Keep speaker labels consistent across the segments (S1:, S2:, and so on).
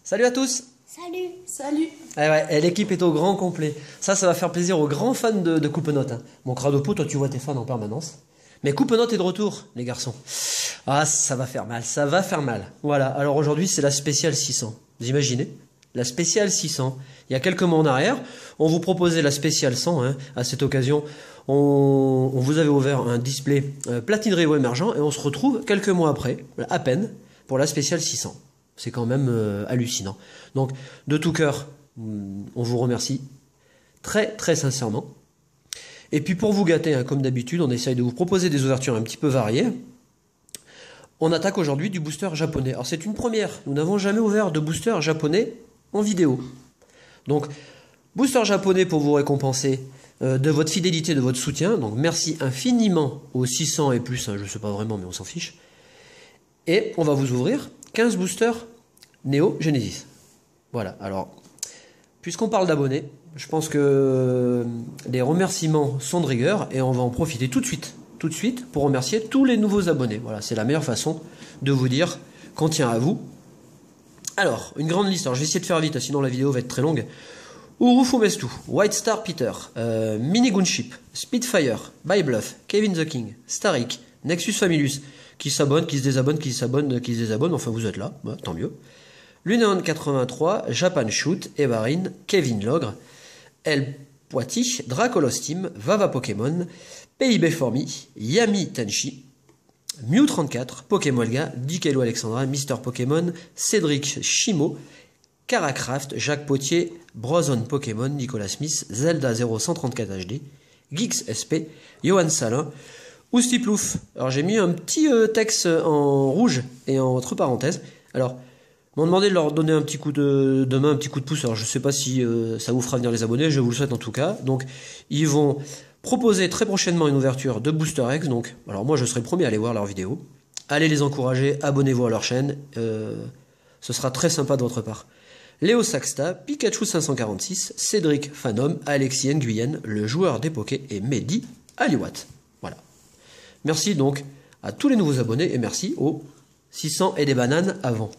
S1: Salut à tous.
S2: Salut. Salut.
S1: Ouais, l'équipe est au grand complet. Ça va faire plaisir aux grands fans de Coupe-Note. Hein. Mon Cradopo, toi tu vois tes fans en permanence. Mais Coupe-Note est de retour, les garçons. Ah, ça va faire mal, ça va faire mal. Voilà, alors aujourd'hui c'est la spéciale 600. Vous imaginez? La spéciale 600. Il y a quelques mois en arrière, on vous proposait la spéciale 100. Hein. À cette occasion, on vous avait ouvert un display platine Revo émergent et on se retrouve quelques mois après, à peine, pour la spéciale 600. C'est quand même hallucinant. Donc, de tout cœur, on vous remercie très très sincèrement. Et puis pour vous gâter, hein, comme d'habitude, on essaye de vous proposer des ouvertures un petit peu variées. On attaque aujourd'hui du booster japonais. Alors c'est une première, nous n'avons jamais ouvert de booster japonais en vidéo. Donc, booster japonais pour vous récompenser de votre fidélité, de votre soutien. Donc merci infiniment aux 600 et plus, hein, je ne sais pas vraiment mais on s'en fiche. Et on va vous ouvrir 15 boosters Neo Genesis. Voilà, alors, puisqu'on parle d'abonnés, je pense que les remerciements sont de rigueur et on va en profiter tout de suite pour remercier tous les nouveaux abonnés. Voilà, c'est la meilleure façon de vous dire qu'on tient à vous. Alors, une grande liste, alors je vais essayer de faire vite, sinon la vidéo va être très longue. Urufumestu, White Star Peter, Mini Gunship, Spitfire, Bybluff, Kevin the King, Starik, Nexus Familus, qui s'abonne, qui se désabonne, qui s'abonne, qui se désabonne, enfin vous êtes là, bah, tant mieux. Luneon 83, Japan Shoot, Evarin, Kevin Logre, El Poiti, Dracolostim, Vava Pokémon, PIB Formi, Yami Tenchi, Mew 34, Pokémolga, Dikelo Alexandra, Mister Pokémon, Cédric Chimo, Caracraft, Jacques Potier, Brozon Pokémon, Nicolas Smith, Zelda 0134 HD, Geeks SP, Johan Salin, Oustiplouf. Alors j'ai mis un petit texte en rouge et entre parenthèses. Alors, ils m'ont demandé de leur donner un petit coup de main, un petit coup de pouce. Alors je ne sais pas si ça vous fera venir les abonnés, je vous le souhaite en tout cas. Donc ils vont proposer très prochainement une ouverture de Booster X. Donc, alors moi je serai le premier à aller voir leurs vidéos. Allez les encourager, abonnez-vous à leur chaîne. Ce sera très sympa de votre part. Léo Saxta, Pikachu 546, Cédric Phanom, Alexis Nguyen, le joueur des Pokés et Mehdi Aliwat. Voilà. Merci donc à tous les nouveaux abonnés et merci aux 600 et des bananes avant.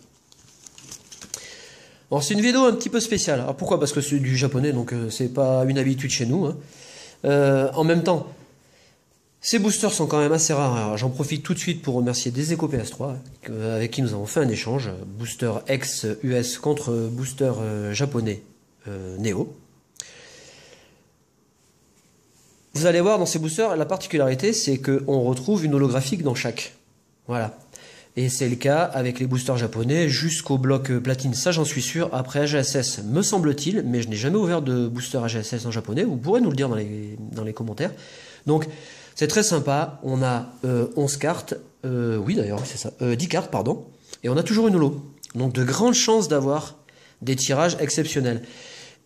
S1: Alors c'est une vidéo un petit peu spéciale. Alors pourquoi? Parce que c'est du japonais, donc c'est pas une habitude chez nous. Hein. En même temps, ces boosters sont quand même assez rares. J'en profite tout de suite pour remercier Deseco PS3, avec qui nous avons fait un échange. Booster ex-US contre booster japonais Neo. Vous allez voir dans ces boosters, la particularité c'est qu'on retrouve une holographique dans chaque. Voilà. Et c'est le cas avec les boosters japonais jusqu'au bloc platine, ça j'en suis sûr. Après AGSS me semble-t-il, mais je n'ai jamais ouvert de booster AGSS en japonais. Vous pourrez nous le dire dans les commentaires. Donc c'est très sympa, on a 11 cartes, oui d'ailleurs c'est ça, 10 cartes pardon, et on a toujours une holo. Donc de grandes chances d'avoir des tirages exceptionnels.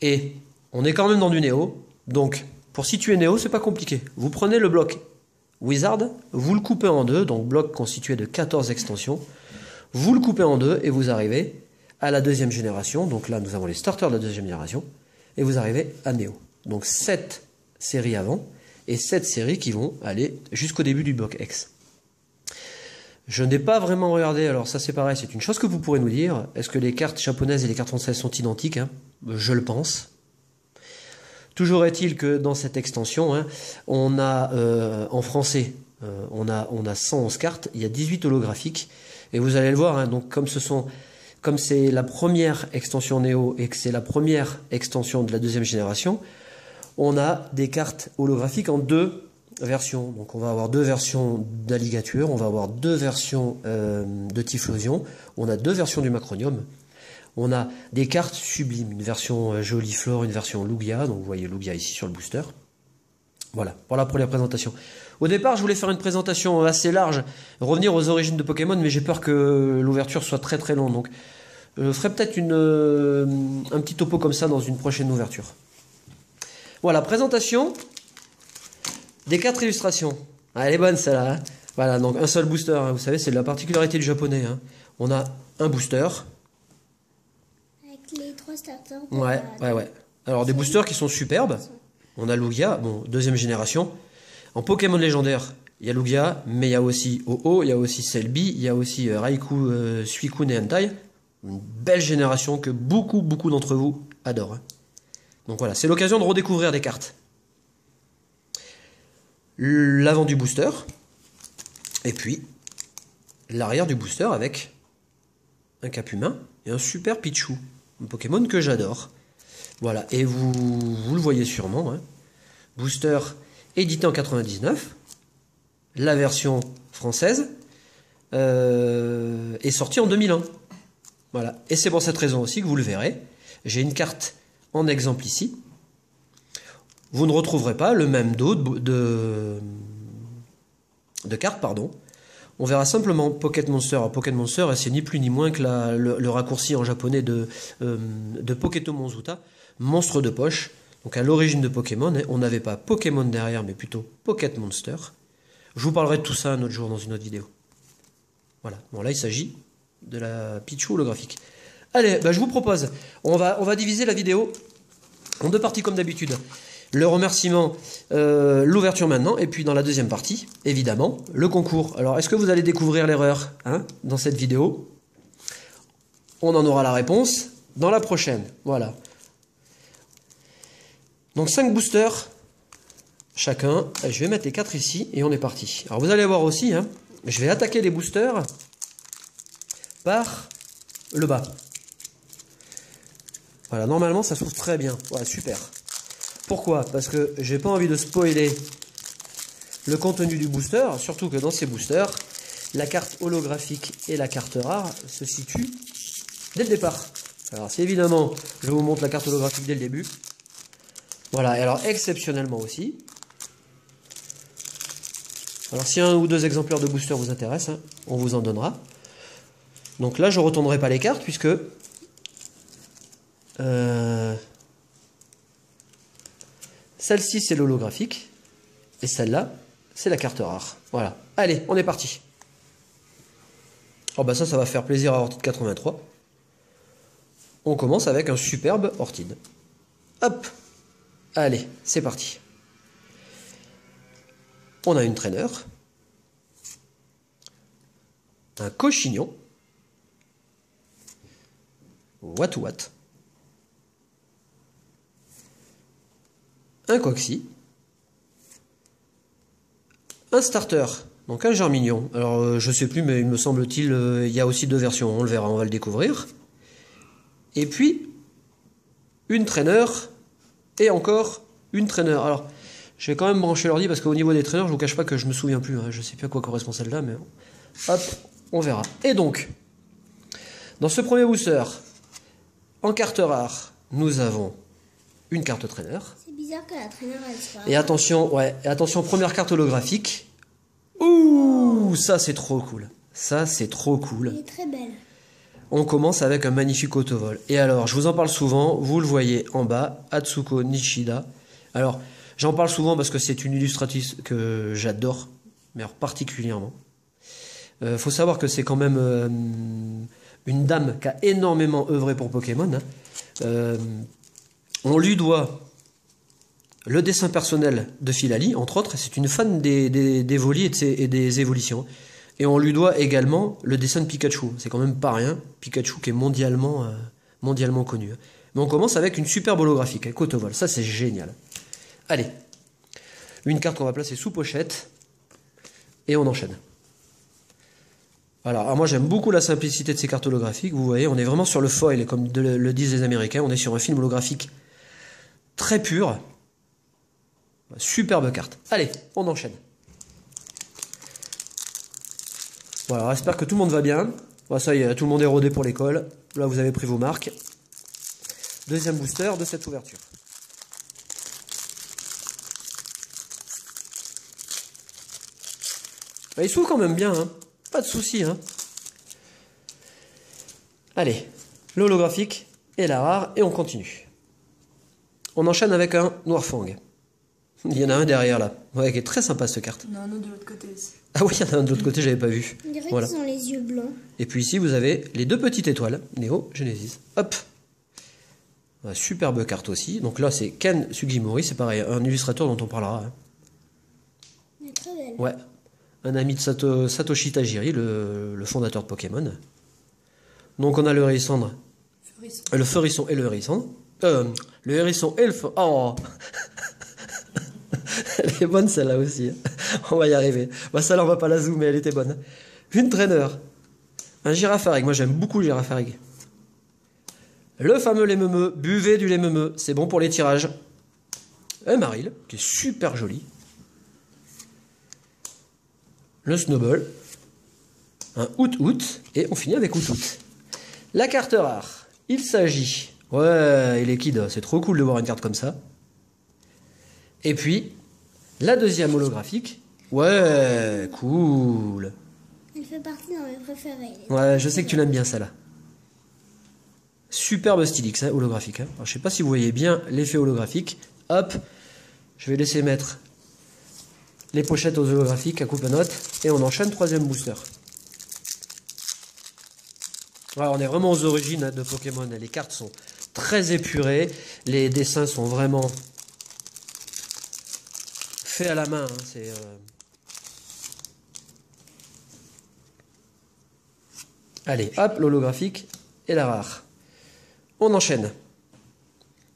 S1: Et on est quand même dans du Néo, donc pour situer Néo c'est pas compliqué. Vous prenez le bloc Wizard, vous le coupez en deux, donc bloc constitué de 14 extensions, vous le coupez en deux et vous arrivez à la deuxième génération. Donc là nous avons les starters de la deuxième génération, et vous arrivez à Néo. Donc 7 séries avant, et 7 séries qui vont aller jusqu'au début du bloc X. Je n'ai pas vraiment regardé, alors ça c'est pareil, c'est une chose que vous pourrez nous dire. Est-ce que les cartes japonaises et les cartes françaises sont identiques, hein? Je le pense. Toujours est-il que dans cette extension, hein, on a en français, on a 111 cartes, il y a 18 holographiques, et vous allez le voir, hein, donc comme c'est la première extension Néo et que c'est la première extension de la deuxième génération, on a des cartes holographiques en deux versions. Donc on va avoir deux versions d'Alligature, on va avoir deux versions de Typhlosion, on a deux versions du Macronium, on a des cartes sublimes, une version Joliflore, une version Lugia, donc vous voyez Lugia ici sur le booster. Voilà pour la présentation. Au départ, je voulais faire une présentation assez large, revenir aux origines de Pokémon, mais j'ai peur que l'ouverture soit très très longue. Donc je ferai peut-être un petit topo comme ça dans une prochaine ouverture. Voilà, présentation des 4 illustrations. Ah, elle est bonne celle-là. Hein. Voilà, donc un seul booster, hein, vous savez, c'est la particularité du japonais. Hein. On a un booster.
S2: les 3 starters.
S1: Ouais. Alors des boosters qui sont superbes. On a Lugia, bon, deuxième génération. En Pokémon légendaire, il y a Lugia, mais il y a aussi Ho-Oh, il y a aussi Celebi, il y a aussi Raikou, Suicune et Entei. Une belle génération que beaucoup d'entre vous adorent. Hein. Donc voilà, c'est l'occasion de redécouvrir des cartes. L'avant du booster, et puis l'arrière du booster avec un cap humain et un super Pichu, un Pokémon que j'adore. Voilà, et vous le voyez sûrement, hein. Booster édité en 99, la version française est sortie en 2001. Voilà, et c'est pour cette raison aussi que vous le verrez, j'ai une carte en exemple ici. Vous ne retrouverez pas le même dos de cartes, pardon. On verra simplement Pocket Monster. Alors, Pocket Monster, c'est ni plus ni moins que le raccourci en japonais de Poketo Monzuta, monstre de poche. Donc à l'origine de Pokémon, on n'avait pas Pokémon derrière, mais plutôt Pocket Monster. Je vous parlerai de tout ça un autre jour dans une autre vidéo. Voilà, bon là il s'agit de la Pichu holographique. Allez, bah, je vous propose, on va diviser la vidéo en 2 parties comme d'habitude. Le remerciement, l'ouverture maintenant, et puis dans la deuxième partie, évidemment, le concours. Alors, est-ce que vous allez découvrir l'erreur dans cette vidéo? On en aura la réponse dans la prochaine. Voilà. Donc 5 boosters, chacun. Je vais mettre les 4 ici, et on est parti. Alors, vous allez voir aussi, hein, je vais attaquer les boosters par le bas. Voilà, normalement, ça s'ouvre très bien. Voilà, super. Pourquoi? Parce que j'ai pas envie de spoiler le contenu du booster, surtout que dans ces boosters, la carte holographique et la carte rare se situent dès le départ. Alors si évidemment je vous montre la carte holographique dès le début, voilà, et alors exceptionnellement aussi, alors si 1 ou 2 exemplaires de booster vous intéressent, hein, on vous en donnera. Donc là je ne retournerai pas les cartes puisque celle-ci, c'est l'holographique. Et celle-là, c'est la carte rare. Voilà. Allez, on est parti. Oh bah ça va faire plaisir à Ortide 83. On commence avec un superbe Ortide. Hop. Allez, c'est parti. On a une traîneur. Un cochignon. What. Un Coxy, un starter, donc un Germignon. Alors je sais plus, mais il me semble-t-il, il y a aussi 2 versions, on le verra, on va le découvrir. Et puis, une traîneur, et encore une traîneur. Alors, je vais quand même brancher l'ordi, parce qu'au niveau des traîneurs, je vous cache pas que je me souviens plus, hein, je sais plus à quoi correspond celle-là, mais hop, on verra. Et donc, dans ce premier booster, en carte rare, nous avons une carte traîneur.
S2: C'est bizarre que la traîneur elle soit.
S1: Et attention, première carte holographique. Ouh, ça c'est trop cool. Ça c'est trop cool.
S2: Elle est très belle.
S1: On commence avec un magnifique autovol. Et alors, je vous en parle souvent, vous le voyez en bas, Atsuko Nishida. Alors, j'en parle souvent parce que c'est une illustratrice que j'adore, mais alors particulièrement. Faut savoir que c'est quand même une dame qui a énormément œuvré pour Pokémon. Hein. On lui doit le dessin personnel de Philali, entre autres. C'est une fan des volis et des évolutions. Et on lui doit également le dessin de Pikachu. C'est quand même pas rien. Pikachu qui est mondialement connu. Mais on commence avec une superbe holographique, avec autovol. Ça, c'est génial. Allez. Une carte qu'on va placer sous pochette. Et on enchaîne. Voilà. Alors moi, j'aime beaucoup la simplicité de ces cartes holographiques. Vous voyez, on est vraiment sur le foil, comme le disent les Américains. On est sur un film holographique très pur. Superbe carte. Allez, on enchaîne. Voilà, j'espère que tout le monde va bien. Voilà, ça y est, tout le monde est rodé pour l'école. Là, vous avez pris vos marques. Deuxième booster de cette ouverture. Il s'ouvre quand même bien, hein. Pas de souci, hein. Allez, l'holographique et la rare, et on continue. On enchaîne avec un Noirfang. Il y en a un derrière là. Ouais, qui est très sympa cette carte.
S3: Il y en a un autre de l'autre côté aussi.
S1: Ah oui, il y en a un de l'autre côté, j'avais pas vu.
S2: On dirait
S1: voilà.
S2: qu'ils ont les yeux blancs.
S1: Et puis ici, vous avez les 2 petites étoiles. Néo, Genesis. Hop. Superbe carte aussi. Donc là, c'est Ken Sugimori, c'est pareil, un illustrateur dont on parlera. Hein.
S2: Elle est très belle.
S1: Ouais. Un ami de Satoshi Tajiri, le fondateur de Pokémon. Donc on a le hérissandre, le feurisson et le hérissandre. Le hérisson et le feu. Oh elle est bonne celle-là aussi. On va y arriver. Bah celle-là on va pas la zoomer, elle était bonne. Une traîneur. Un Girafarig. Moi j'aime beaucoup le Girafarig. Le fameux lait meumeux. Buvez du lait meumeux. C'est bon pour les tirages. Un Maril, qui est super joli. Le Snowball. Un Out. Et on finit avec Out. La carte rare. Il s'agit... Ouais, il est kid. C'est trop cool de voir une carte comme ça. Et puis, la deuxième holographique. Ouais, cool.
S2: Elle fait partie de mes préférés.
S1: Ouais, je sais que tu l'aimes bien celle-là. Superbe Stylix, hein, holographique. Hein. Alors, je sais pas si vous voyez bien l'effet holographique. Hop, je vais laisser mettre les pochettes aux holographiques à coupe-notes. Et on enchaîne troisième booster. Alors, on est vraiment aux origines hein, de Pokémon. Les cartes sont très épurées. Les dessins sont vraiment faits à la main. Hein. C'est... Allez, hop, l'holographique et la rare. On enchaîne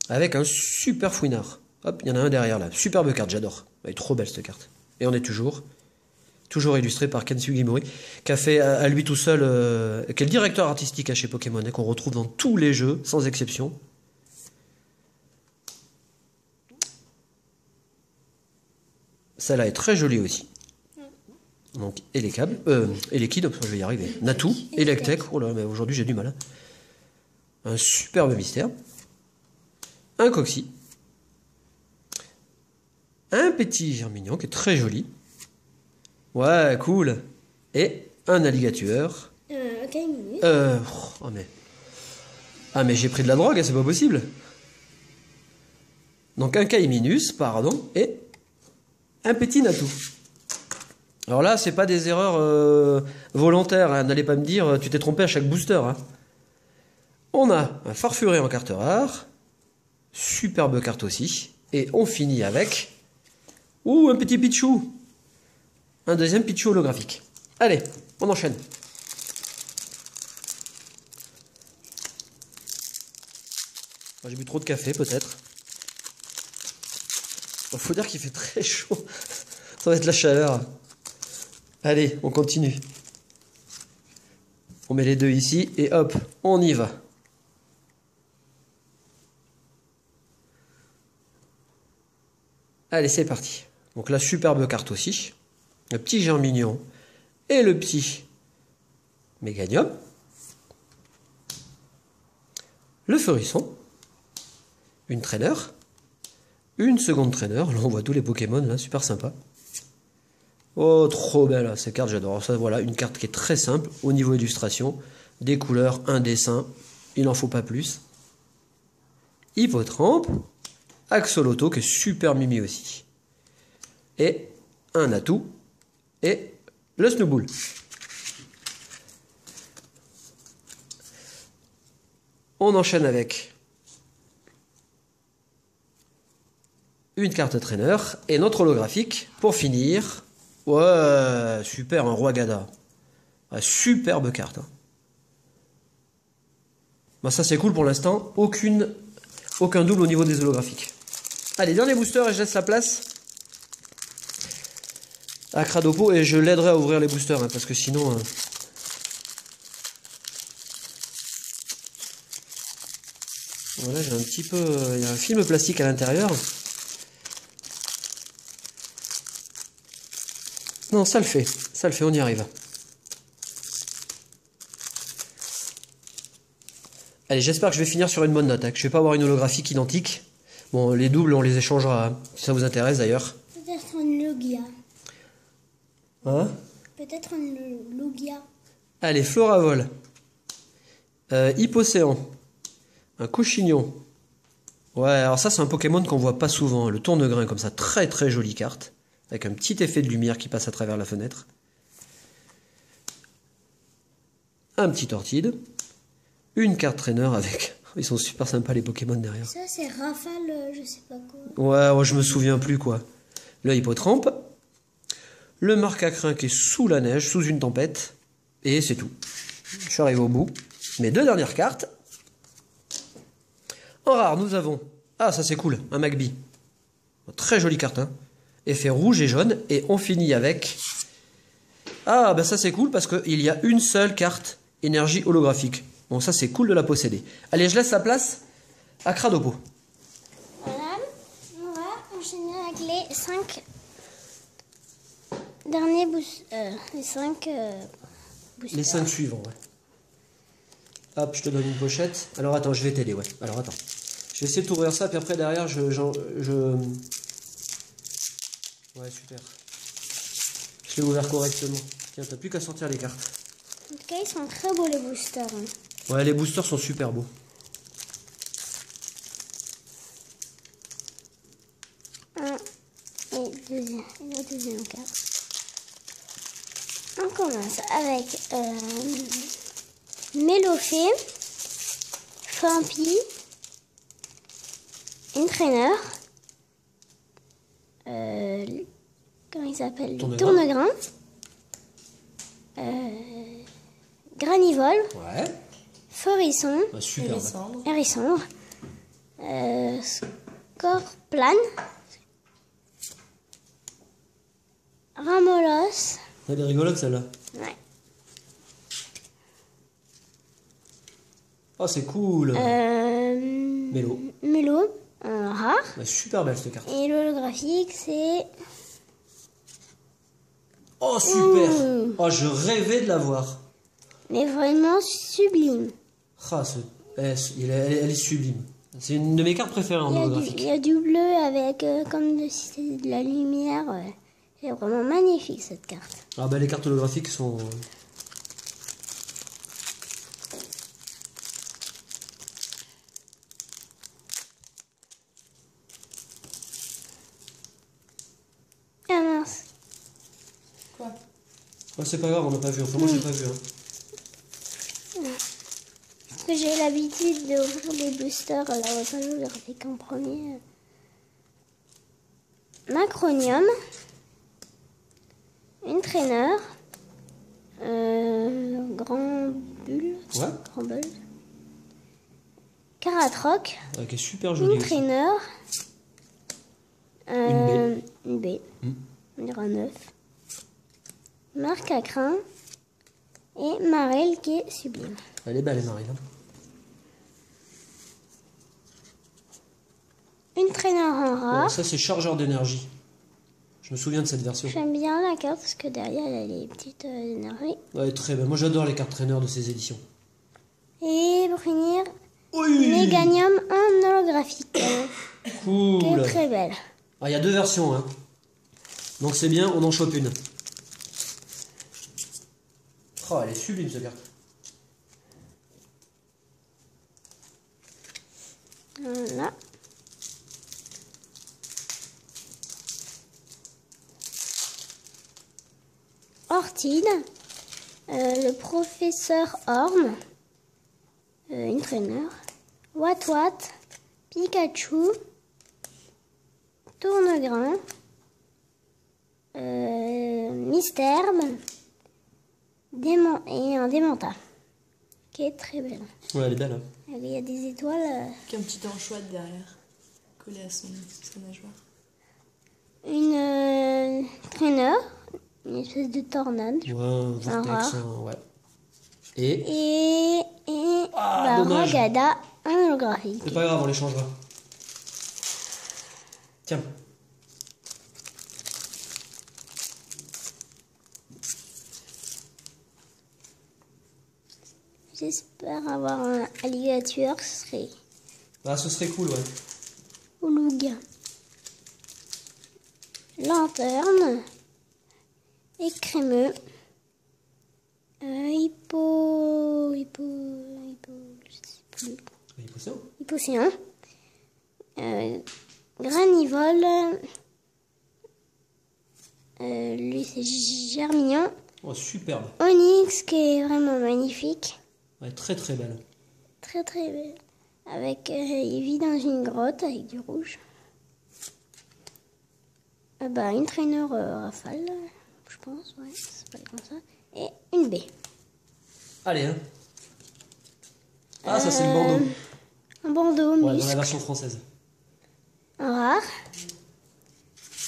S1: avec un super fouinard. Hop, il y en a un derrière là. Superbe carte, j'adore. Elle est trop belle cette carte. Et on est toujours illustré par Ken Sugimori, qui a fait à lui tout seul, qui est le directeur artistique chez Pokémon, qu'on retrouve dans tous les jeux, sans exception. Celle-là est très jolie aussi. Donc, et les câbles, et les kids, je vais y arriver. Natu, Electek, oh là, mais aujourd'hui j'ai du mal. Hein. Un superbe mystère. Un Coxy. Un petit Germignon qui est très joli. Ouais, cool. Et un alligator.
S2: Kaiminus.
S1: Oh mais... Ah mais j'ai pris de la drogue, c'est pas possible. Donc un Kaiminus, pardon, et un petit Natu. Alors là, c'est pas des erreurs volontaires, hein. N'allez pas me dire, tu t'es trompé à chaque booster. Hein. On a un Farfuré en carte rare. Superbe carte aussi. Et on finit avec... Ouh, un petit Pichou. Un deuxième Pichou holographique. Allez, on enchaîne. J'ai bu trop de café, peut-être. Il faut dire qu'il fait très chaud. Ça va être la chaleur. Allez, on continue. On met les deux ici et hop, on y va. Allez, c'est parti. Donc la superbe carte aussi. Le petit Germignon et le petit Méganium. Le Feurisson. Une trainer. Une seconde trainer. Là, on voit tous les Pokémon, là, super sympa. Oh, trop belle, hein, ces cartes, j'adore. Ça, voilà, une carte qui est très simple au niveau illustration. Des couleurs, un dessin. Il n'en faut pas plus. Hippotrampe. Axolotl, qui est super mimi aussi. Et un atout. Et le Snowball. On enchaîne avec une carte traîneur et notre holographique pour finir. Ouais, super, un Roi Gada. Ah, superbe carte. Hein. Bah, ça c'est cool pour l'instant. Aucun double au niveau des holographiques. Allez, dernier booster et je laisse la place à Cradopo et je l'aiderai à ouvrir les boosters hein, parce que sinon... Voilà, j'ai un petit peu... Il y a un film plastique à l'intérieur. Non, ça le fait, on y arrive. Allez, j'espère que je vais finir sur une bonne note, hein, que je vais pas avoir une holographique identique. Bon, les doubles, on les échangera, hein, si ça vous intéresse d'ailleurs.
S2: Peut-être un Logia.
S1: Hein?
S2: Peut-être un Logia.
S1: Allez, Floravol. Hippocéan. Un Cochignon. Ouais, alors ça, c'est un Pokémon qu'on voit pas souvent. Le tourne-grain, comme ça, très très jolie carte. Avec un petit effet de lumière qui passe à travers la fenêtre. Un petit Tortide. Une carte traîneur avec Ils sont super sympas les Pokémon derrière.
S2: Ça, c'est Rafale, je sais pas quoi.
S1: Ouais, je me souviens plus quoi. Le Hippotrampe. Le Marcacrin qui est sous la neige, sous une tempête. Et c'est tout. Je suis arrivé au bout. Mes 2 dernières cartes. En rare, nous avons... Ah, ça c'est cool, un Magby. Très jolie carte, hein. Effet rouge et jaune. Et on finit avec... Ah, bah ça c'est cool parce qu'il y a une seule carte énergie holographique. Bon, ça c'est cool de la posséder. Allez, je laisse la place à Cradopo.
S2: Voilà, on va enchaîner avec les 5 derniers les 5 boosters.
S1: Les 5 suivants, ouais. Hop, je te donne une pochette. Alors attends, je vais t'aider, ouais. Alors attends. Je vais essayer de t'ouvrir ça, puis après derrière, je... Ouais, super. Je l'ai ouvert correctement. Tiens, t'as plus qu'à sortir les cartes.
S2: En tout cas, ils sont très beaux les boosters.
S1: Ouais, les boosters sont super beaux.
S2: Un et la deuxième carte. On commence avec Mélofée, Fampi, Entraîneur, comment il s'appelle? Tournegrain, Granivole,
S1: Ouais.
S2: Forisson,
S1: Bah, super.
S2: Hérissandre, Scorplane, Ramolos.
S1: Elle est rigolote celle-là.
S2: Ouais.
S1: Oh, c'est cool. Mélo.
S2: Mélo, un rare.
S1: Bah, super belle cette carte.
S2: Et l'holographique, c'est...
S1: Oh, super. Oh, je rêvais de la voir.
S2: Mais vraiment sublime.
S1: Ah, elle est sublime. C'est une de mes cartes préférées en holographique.
S2: Il y a du bleu avec comme si c'était de la lumière. C'est vraiment magnifique cette carte.
S1: Ah bah les cartes holographiques sont...
S2: Ah mince.
S3: Quoi?
S1: Ouais, c'est pas grave, on n'a pas vu. Enfin, moi, j'ai pas vu. Hein.
S2: Parce que j'ai l'habitude d'ouvrir les boosters là où holographique en premier. Macronium. Entraîneur. Grand bulle.
S1: Ouais.
S2: Grand bulle. Caratroc.
S1: Ouais, qui est super jolie aussi.
S2: Entraîneur.
S1: Une
S2: Une B.
S1: Mm.
S2: On dirait un 9. Marcacrin. Et Marelle qui est sublime.
S1: Elle est belle, Marie. Hein.
S2: Entraîneur en rare.
S1: Ouais, ça, c'est chargeur d'énergie. Je me souviens de cette version.
S2: J'aime bien la carte parce que derrière elle a les petites énergies.
S1: Ouais, très bien. Moi, j'adore les cartes traîneurs de ces éditions.
S2: Et pour finir,
S1: Oui.
S2: Méganium en holographique. Qui
S1: Cool.
S2: est très belle.
S1: Ah, il y a 2 versions, hein. Donc c'est bien, on en chope une. Oh, elle est sublime cette carte.
S2: Voilà. Ortide. Le professeur Orme. Entraîneur. Watwat. Pikachu. Tournegrain. Mystère. Et un Démenta. Qui est très belle.
S1: Ouais, elle est belle. Hein.
S2: Il y a des étoiles.
S3: Qui a un petit anchoite derrière, collé à sa nageoire.
S2: Une traîneur. Une espèce de tornade.
S1: Ouais, un vortex,
S2: rare.
S1: ouais. Et...
S2: Et
S1: Ah, dommage.
S2: Ragada, un holographique.
S1: C'est pas grave, on les changera. Tiens.
S2: J'espère avoir un alligator, ce serait
S1: Ah, ce serait cool, ouais.
S2: Ouloug. Lanterne. Écrémeux. Je sais plus.
S1: Il est poussé, hein.
S2: Hypocéan. Granivole. Lui, c'est Germignon.
S1: Oh, superbe.
S2: Onyx, qui est vraiment magnifique.
S1: Ouais, très très belle.
S2: Très très belle. il vit dans une grotte avec du rouge. Une traîneur rafale, je pense, ouais, ça s'appelle comme ça. Et une baie.
S1: Allez, hein. Ah, ça c'est le bandeau.
S2: Un bandeau
S1: Ouais, dans la
S2: muscle,
S1: version française.
S2: un rare.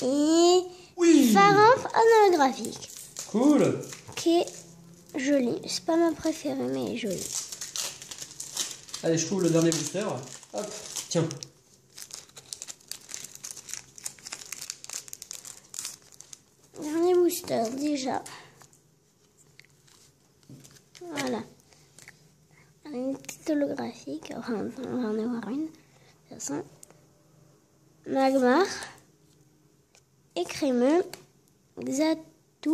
S2: Et
S1: Oui.
S2: Pharamp holographique.
S1: Cool.
S2: Qui est joli. C'est pas ma préférée, mais elle est jolie.
S1: Allez, je trouve le dernier booster. Hop, tiens.
S2: Dernier booster, déjà. Voilà. Une petite holographique. Enfin, on va en avoir une. De toute façon. Magmar. Écrémeux. Xatu.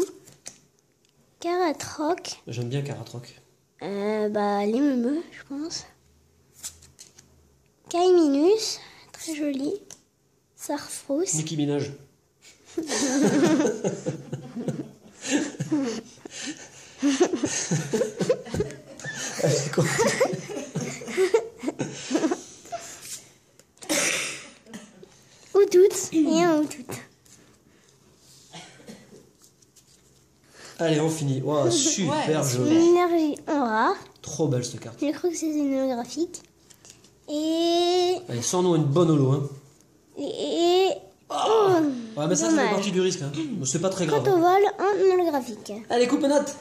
S2: Caratroc.
S1: J'aime bien Caratroc.
S2: Les meumeux, je pense. Kaiminus. Très joli. Sarfros.
S1: Nicki Minaj. Allez, continue.
S2: Outout et un Outout.
S1: Allez, on finit. Wow, super
S3: Ouais,
S1: joli.
S2: Une énergie en rare.
S1: Trop belle cette carte.
S2: J'ai cru que c'était une holographique. Et.
S1: Allez, sans-nous une bonne holo. Hein.
S2: Et.
S1: Ouais, mais ça, c'est
S2: Dommage.
S1: partie du risque. Hein. C'est pas très grave.
S2: Quand au vol, en holographique.
S1: Allez, coupe note.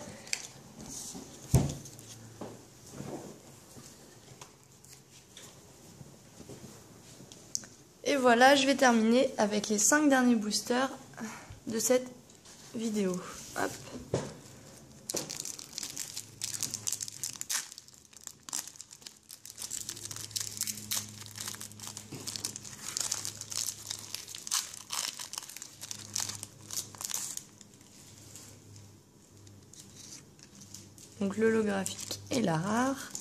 S3: Et voilà, je vais terminer avec les 5 derniers boosters de cette vidéo. Hop. Donc l'holographique et la rare.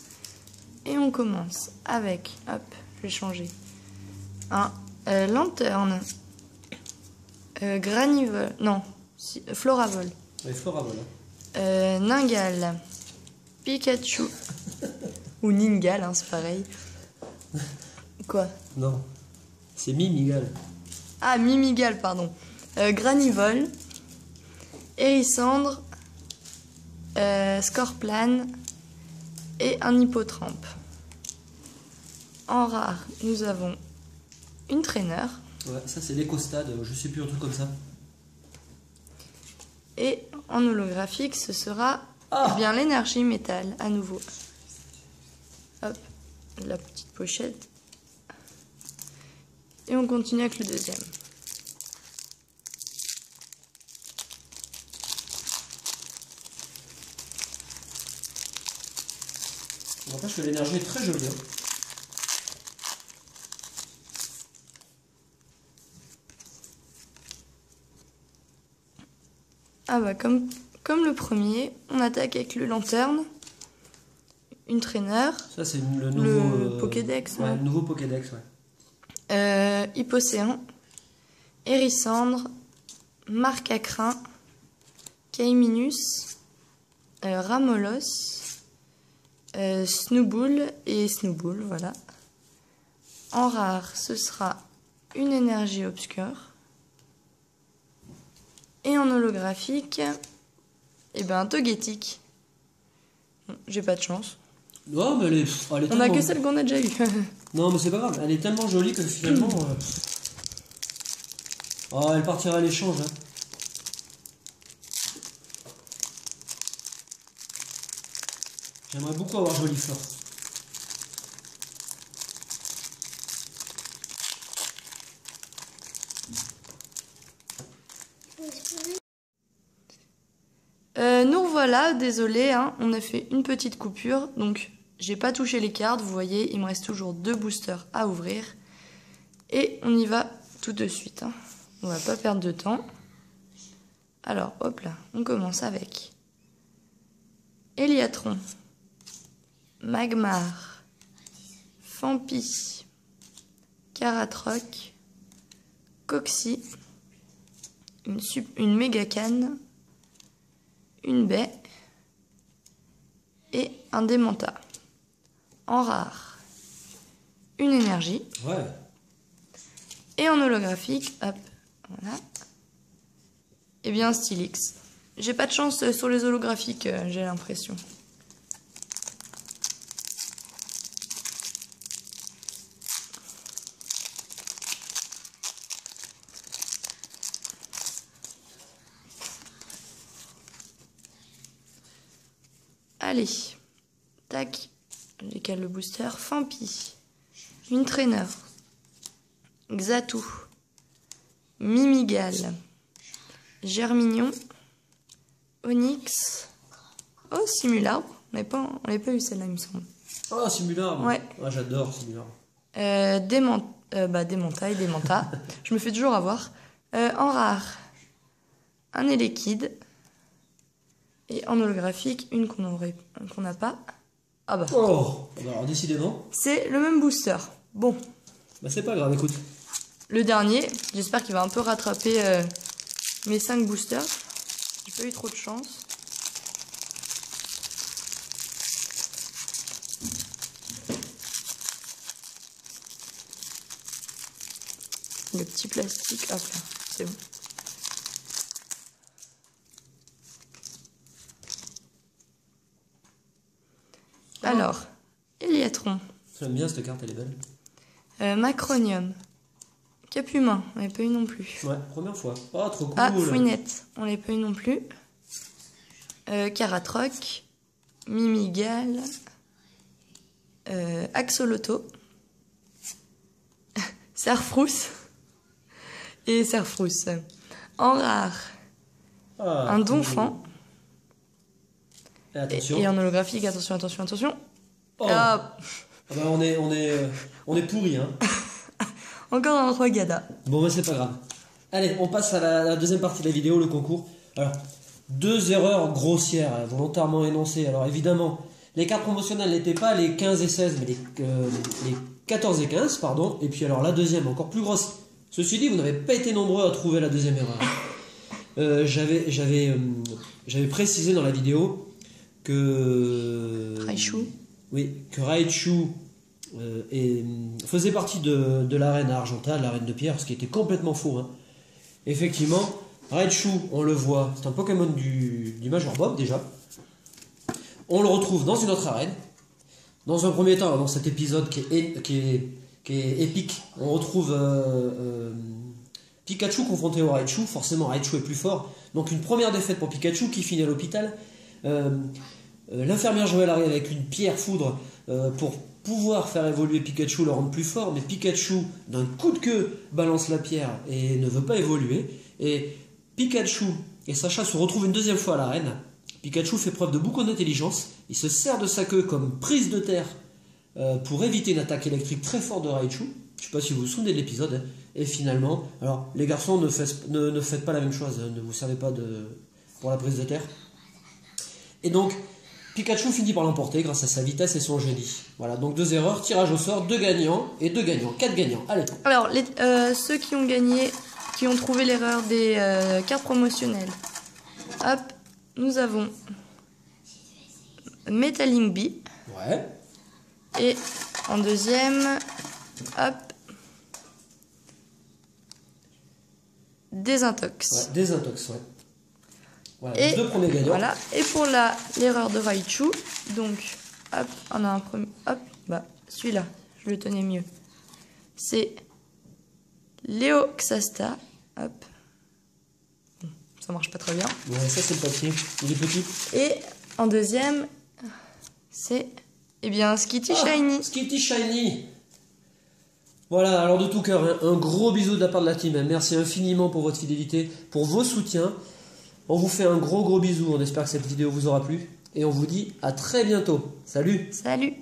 S3: Et on commence avec, hop, je vais changer. Un lanterne, granivol, non, floravol,
S1: Ouais, Flora, voilà.
S3: ningal, Pikachu, ou ningal, hein, c'est pareil. Quoi?
S1: Non, c'est Mimigal.
S3: Ah, mimigal, pardon. Granivol, Hérissandre, Scorplan et un hippotrampe. En rare, nous avons une traîneur
S1: Ouais, ça c'est l'éco-stade, je sais plus, un truc comme ça.
S3: et en holographique, ce sera
S1: Ah.
S3: eh bien l'énergie métal à nouveau. Hop, la petite pochette. Et on continue avec le deuxième.
S1: N'empêche que l'énergie est très jolie. Hein.
S3: Ah bah comme le premier, on attaque avec le lanterne, une traîneur,
S1: Ça c'est le nouveau
S3: le Pokédex,
S1: ouais,
S3: ouais.
S1: le nouveau Pokédex, ouais.
S3: Hippocéan, Hérissandre, Marcacrin, Kaiminus, Ramolos, Snowbull et Snowbull, voilà. En rare, ce sera une énergie obscure. Et en holographique, eh ben, un Togetic. Bon, j'ai pas de chance.
S1: Non, mais elle est
S3: On a
S1: tellement...
S3: que celle qu'on a déjà eue.
S1: Non, mais c'est pas grave, elle est tellement jolie que finalement... Oh, elle partira à l'échange. Hein. J'aimerais beaucoup avoir Jolifleur.
S3: Nous revoilà, désolé, hein, on a fait une petite coupure, donc j'ai pas touché les cartes, vous voyez, il me reste toujours 2 boosters à ouvrir. Et on y va tout de suite, hein. On va pas perdre de temps. Alors, hop là, on commence avec Eliatron, Magmar, Fampi, Caratroc, Coxy, une méga canne, une baie et un démenta. En rare, une énergie.
S1: Ouais.
S3: Et en holographique, hop, voilà. Et bien Stylix. J'ai pas de chance sur les holographiques, j'ai l'impression. Allez, tac, je décale le booster. Fampi, une traîneur, Xatu, Mimigal, Germignon, Onyx, oh Simulard, on n'avait pas eu celle-là il me semble.
S1: Oh, Simulard.
S3: Ouais.
S1: Ah, j'adore Simulard.
S3: Démenta, je me fais toujours avoir. En rare, un Elekid. Et en holographique, une qu'on n'a pas. Ah bah.
S1: Oh, alors décidément.
S3: C'est le même booster. Bon.
S1: Bah c'est pas grave, écoute.
S3: Le dernier, j'espère qu'il va un peu rattraper mes 5 boosters. J'ai pas eu trop de chance. Le petit plastique, hop là, c'est bon. Alors, Eliatron,
S1: J'aime bien cette carte, elle est belle.
S3: Macronium, Capumain, on l'avait pas eu non plus.
S1: Ouais, première fois. Oh, trop cool.
S3: Ah, Fouinette, on l'avait pas eu non plus. Caratroc, Mimigal, Axoloto, Serfrousse et Serfrousse. En rare,
S1: Ah,
S3: un
S1: cool.
S3: Donphan.
S1: Et attention.
S3: Et en holographique, attention.
S1: Oh.
S3: Ah,
S1: Ah bah on est pourris, hein.
S3: encore un Rogada.
S1: Bon, bah c'est pas grave. Allez, on passe à la deuxième partie de la vidéo, le concours. Alors, 2 erreurs grossières, volontairement énoncées. Alors évidemment, les cartes promotionnelles n'étaient pas les 15 et 16, mais les 14 et 15, pardon. Et puis alors la deuxième, encore plus grosse. Ceci dit, vous n'avez pas été nombreux à trouver la deuxième erreur. J'avais précisé dans la vidéo que...
S3: Raichu.
S1: Oui, que Raichu faisait partie de l'arène à Argenta, l'arène de pierre, ce qui était complètement faux. Hein. Effectivement, Raichu, on le voit, c'est un Pokémon du Major Bob déjà. On le retrouve dans une autre arène. Dans un premier temps, dans cet épisode qui est épique, on retrouve Pikachu confronté au Raichu. Forcément, Raichu est plus fort. Donc une première défaite pour Pikachu qui finit à l'hôpital. L'infirmière Joël arrive avec une pierre foudre pour pouvoir faire évoluer Pikachu, le rendre plus fort, mais Pikachu, d'un coup de queue, balance la pierre et ne veut pas évoluer. Et Pikachu et Sacha se retrouvent une deuxième fois à l'arène. Pikachu fait preuve de beaucoup d'intelligence, il se sert de sa queue comme prise de terre pour éviter une attaque électrique très forte de Raichu. Je ne sais pas si vous vous souvenez de l'épisode. Hein. Et finalement, alors les garçons, ne faites pas la même chose, hein, ne vous servez pas pour la prise de terre. Et donc, Pikachu finit par l'emporter grâce à sa vitesse et son génie. Voilà, donc 2 erreurs, tirage au sort, 2 gagnants et 2 gagnants, 4 gagnants. Allez.
S3: Alors, ceux qui ont gagné, qui ont trouvé l'erreur des cartes promotionnelles. Hop, nous avons Metalink Bee.
S1: Ouais.
S3: Et en deuxième, hop, Désintox.
S1: Ouais, Désintox, ouais. Voilà,
S3: Et
S1: les 2 premiers gagnants.
S3: voilà. Et pour l'erreur de Raichu, donc, hop, on a un premier, hop, bah, celui-là, je le tenais mieux. C'est Léoxasta, hop. Bon, ça marche pas très bien.
S1: Ouais, ça c'est le papier, il est petit.
S3: Et en deuxième, c'est, eh bien, Skitty Shiny.
S1: Skitty Shiny. Voilà, alors de tout cœur, un gros bisou de la part de la team. Merci infiniment pour votre fidélité, pour vos soutiens. On vous fait un gros bisou, on espère que cette vidéo vous aura plu. Et on vous dit à très bientôt. Salut!
S3: Salut!